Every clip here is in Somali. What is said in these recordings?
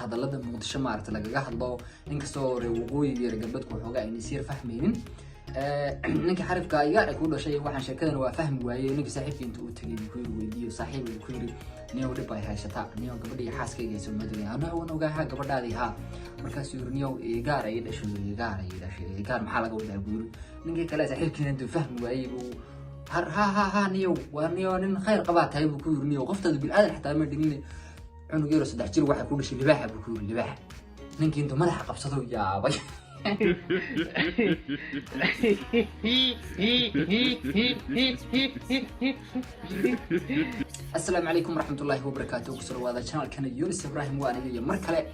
hadallada muqdisho maaragtay lagaga hadlo inkastoo reewqooyiga iyo gabadhku xoogaa ay nasiir fahmaynin ninka xarifka iga ku dhashay waxaan sheekadan waa fahmi waayay ninka saaxiibkii inta uu tagay ku weydiiyo saaxiib ku yiri niyow dhib ay haysataa niyow gabadhii xaaskayga soo madagay ana waan ogahay gabadhaadii ha markaas yiri niyow gaar ay dhashay gaar maxaa laga wadaa guuri ninka kale saaxiibkiina intuu fahmi waayay uu ha niyow waa niyow nin khayr qabaa tahay buu ku yiri niyow qoftaadu bil aadan xataa ma dhigin cunug yaro 3 jir waxa ku dhashay libaaxa buu ku yiri libaaxa ninkii intuu madaxa qabsado yaabay السلام عليكم ورحمة الله وبركاته. كسر هذا channel كان يونس إبراهيم وأنا جاي مركلة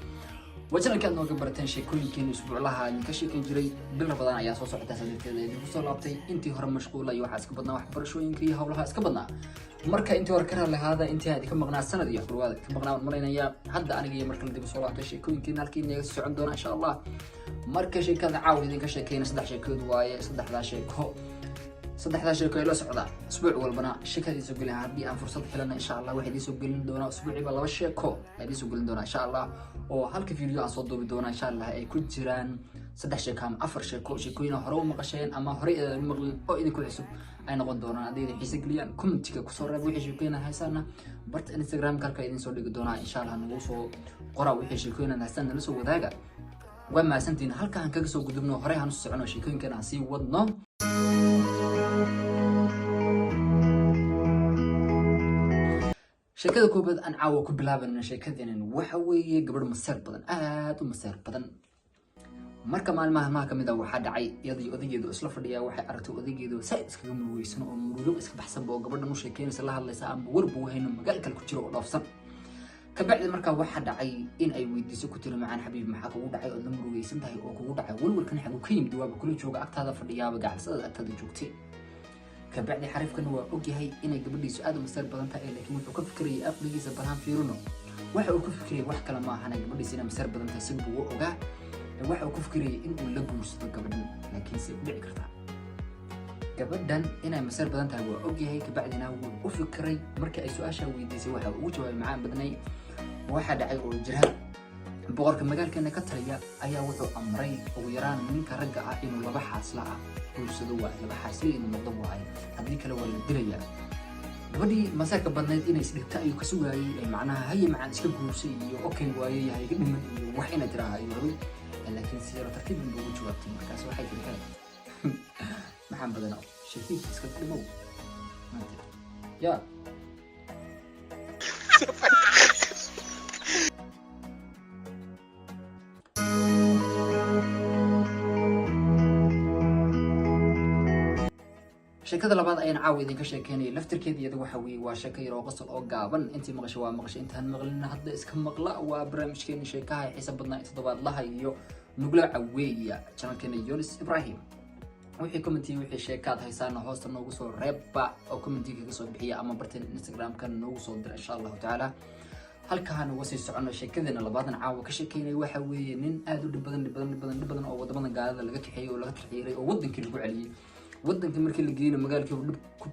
وجنا كان نوقف برتين شيء كل كين أسبوع لها نكشي كان جري بالرمضان يا صوص عدة سنة كذا وصل لابتي أنتي هرم مشغولة يوحى سكبنا واحد برشوي يمكن هولها سكبنا مركا أنتي وركرها لهذا أنتي هذه كم مغنى السنة دي يقولوا هذا كم مغنى مرينا يا حد أنا جاي مركل دي بصورة شيء كل كين هالكين يسوع عندنا إن شاء الله مركا شيء كذا عاود إذا كشي كين صدق شيء كود واي صدق ذا شيء كو صدق ذا شيء كو لا سعودة أسبوع والبناء شكل يسوق لها عبي أن فرصة حلنا إن شاء الله واحد يسوق لنا دونا أسبوع يبغى وش كو هذا يسوق لنا دونا إن شاء الله وهالك فيديو أصدق بدونا إن شاء الله أي كل جيران صدق شيء كام أفر شيء كو شيء كوينا هرو مقشين أما هري المغل أو إذا كل حسب أي نقد دونا هذه حسق لي كم تيجي كسر ربوي شيء كوينا هايسانا برت إنستغرام كارك إذا صدق دونا إن شاء الله نوصل قرأ وحي شيء كوينا هايسانا نسوي وذاك وما سنتين هالك عن كجسو قدمنا هري هنص عنا شيء كوين كان عسي وضنا شكل كوبد أن عاو كبلاب إن شكل إن وحوي قبل مسير بدن ومسير بدن مركب ما كم إذا واحد عي يضي أسلف ليا واحد أرتو يضي يدو سايس كم ويسنا ومرولو بس بحسب قبل مش كين سلاح الله يسام وربو هنا مجال كالكتير والأفصل كبعد مركب واحد عي إن أي ويدي سكتير معنا حبيب محاك ودعي قدام ويسنا هاي أو ودعي والول كان حلو كيم دواب كل شوق أكتر هذا في الرياضة قاعد صار أكتر جوكتي كبعد حرف كان هو أوكي هاي إني قبل لي سؤال مستر بدن تاعي لكن وحو كفكري أبلي زبران فيرونو وحو كفكري wax kala ma ahana gabadhi sina masar badan tahay si buu ogaa waxa uu ku fikiriyay in uu la guursado gabadhan laakiin si dhici karta gabadhan inay masar badan tahay waa ogyahay kabacdina uu u fikiray markii ay su'aasha weydiisay waxa uu jawaabay macaan badnay waxa dhacay oo jira boqorka magaalkeena ka taliya ayaa wuxuu amray ugu yaraan ninka ragga ah inuu laba xaasla ah guursado waa laba xaasli inuu noqdo waay haddii kale waa la dilayaa gabadhii masarka badnayd inay isdhigta ayuu ka sugaayay ay macnaha haye macaan iska guursay iyo okay waaye yahay ka dhiman iyo wax ina jiraa ayuu rabay laakiin si yaro tartiib buu ugu jawaabtay markaas waxay tiri maxaan badanaa shafiik iska dhimow ya شكل لبعض أي نعاود إذا كشكاني لفتر كذي يدو حوي وشكل وقصر أو قابن أنت مغش ومغش أنت هالمغلنا هذا اسكم مغلا وبرامج كاني شيكاها حسب بدنا يتطبق الله يو نقول عوية كان كان يونس إبراهيم وحي كومنتي وحي شيكات هيسانا هوست نوصل ربع أو كومنتي كيسو بحية أما برتين إنستغرام كان نوصل در إن شاء الله تعالى هل كان وصي سعنا شكلنا لبعضنا عاو كشكاني وحوي نين آدو دبضن أو دبضن قاعد لقى كحي ولا كحيري أو ودن كيلو عليه ودنك markii la geeyay magaalkii uu dib ku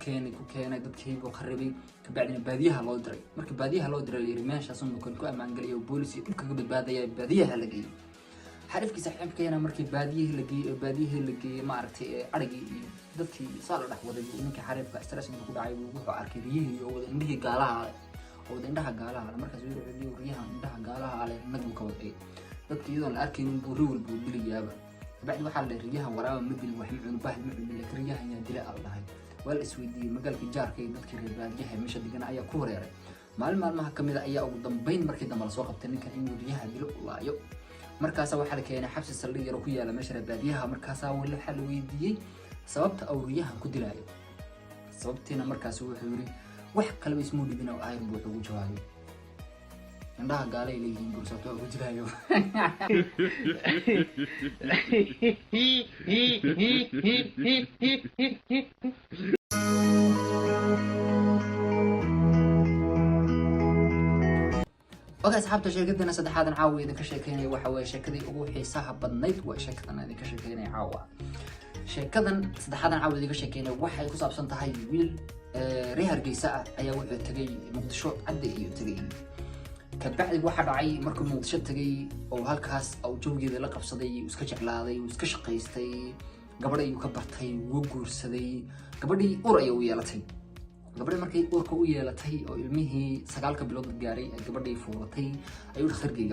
keenay dadkii uu qaribay ka bacdina baadiyaha loo diray markii baadiyaha loo diray meeshaas uu ku amaan galay oo booliska dhulka ka badbaadaya baadiyaha la geeyay xarifkii saaxiibkeena markii baadiyaha la geeyay ma aragtay aragii iyo dadkii saal dhax waday ninka xarifka stress ku dhacay wuxuu arkay riyihii oo wada indhaha gaalaha markaas uu yiri riyaha indhaha gaalaha leh nagu ka waday dadkii iyadoo la arkay inuu riwal buu dilayaaba بعد واحد الرجاها وراه مدل وحمل واحد من الرجاها يا دلاء الله والاسودي مقال في جار كي نذكر الرجاها مش دقنا ايا كورير مال ما كمل ايا او ضمبين مركي دمر سو قبتني كان انه رجاها دلو الله يو مركاسا waxa keenay xabsi saldhig yar ku yaala meesha baadiyaha markaasa wala xal weydiiyay sababta oo riyaha ku dilaayo sababtina markaas wuxuu yiri wax kale ismu dhibina oo ay buu ugu jawaabay indhaha gaala ay leeyihiin gursato ugu dilaayo اوكي صاحبتي شركتنا saddexaad caawa idin ka sheekeynay waxa way sheekadii ugu xiisaha badnayd waa sheekadan idin ka sheekeynay caawa sheekadan saddexaad caawa idin ka sheekeynay waxay ku saabsan tahay wiil reer Hargeysa ayaa wuxuu tagay Muqdisho cadde iyo tagay kabacdi waxa dhacay markuu muqdisho tagay oo halkaas oo joogeeda la qabsaday iska jeclaaday iska shaqaystay gabadhay uu ka bartay wuu guursaday gabadhii ur ay u yeelatay gabadhii markay urka u yeelatay oo ilmihii 9 bilood gaaray gabadhii fuulatay ayuu dhakhtarkii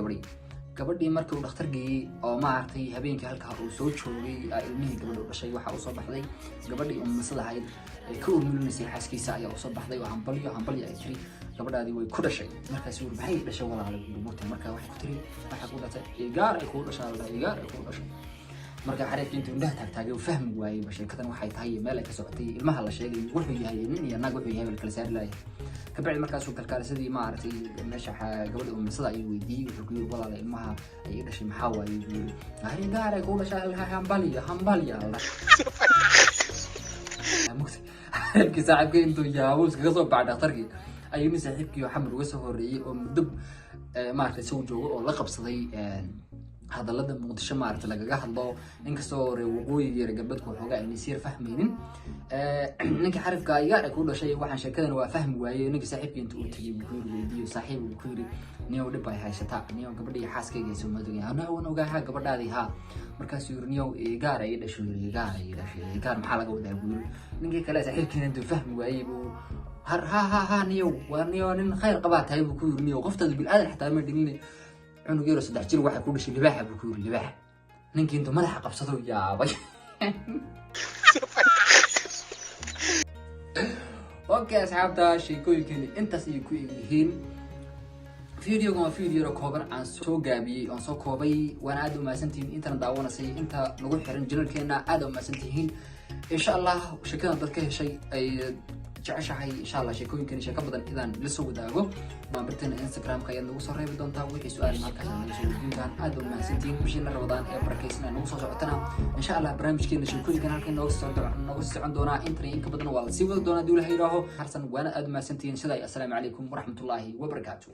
gabadhii markii uu dhakhtarkii oo maartay habeenkii halka uu soo joogay ilmihii gabadhu dhashay waxa uu soo baxday gabadhii ummasada ahayd ay ka urmilisay xaaskiisa ayaa u soo baxday oo hambalyo ay tiri gabadhaadii way ku dhashay markaas uu maxay dhashay walaal buurtay marka waxay ku tiri waxa ku dhatay igaar ay ku dhashay marka xariifkii intuu indhaha taagay fahmi waayay sheekadan waxay tahay meel ay ka socotay ilmaha la sheegay wuxuu yahay nin iyo naag wuxuu yahay kala saar laayay kabacdi markaas uu kalkaalisadii maartay meesha gabadha ummasada ay weydiiyay wuxuu ku yiri walaal ilmaha ay dhashay maxaa waayay yiri ahri gaar ay ku dhashay hambalyo halkii saaxiibkii intuu yaabo iskaga soo baxay dhakhtarkii ayuu saaxiibkii xamar uga soo horeeyay oo muddo maartay soo joogo oo la qabsaday hadalada muqdisho maartay lagaga hadlo inkastoo waqooyiga iyo gabadhku xoogaa ay siir fahmaynin ninka xarifka ayaga ku dhashay waxaan sheekadan waa fahmi waayay ninka saaxiibkii intuu u tagay wuxuu weydiiyay saaxiibku ku yiri niyow dhib ay haysataa niyow gabadhii xaaskayga soo madow ana wan ogahay gabadhaadii ha markaas uu niyow igaar ay dhashay igaar maxaa laga wadaa buu ninka kale saaxiibkii intuu fahmi waayay buu ha niyow waa niyow nin khayr qabaa tahay buu ku yiri niyow qoftada bil aadan xataa ma dhigin عنو جيرو صدق جيرو واحد كل شيء لباحة بكور لباحة نينك انتو ملح قبصتو يا باي اوكي اصحاب دا شيكو يمكن انت سيكو يهين فيديو كوبر عن سو غابي عن سو كوبي وانا ادو ما سنتين انت داوانا سي انت نغو خيرن جنرالكينا ادو ما سنتين ان شاء الله شكرا dadka heshay ay jeceshahay insha Allah sheekooyinkan sheeko badan idaan la soo wadaago ma bartana Instagram-ka ayaad nagu soo reebi doontaa wixii su'aal markaas aan soo weydiin aad u mahadsantiin bishiina Ramadaan ee barakaysna nagu soo socotana insha Allah barnaamijkeena sheekooyinkan halkan nooga socon doona in ka badan waa la sii wada doona dawla hayraho harsan waana aad u mahadsantiin sidaa assalaamu calaykum wa rahmatullaahi wa barakaatuh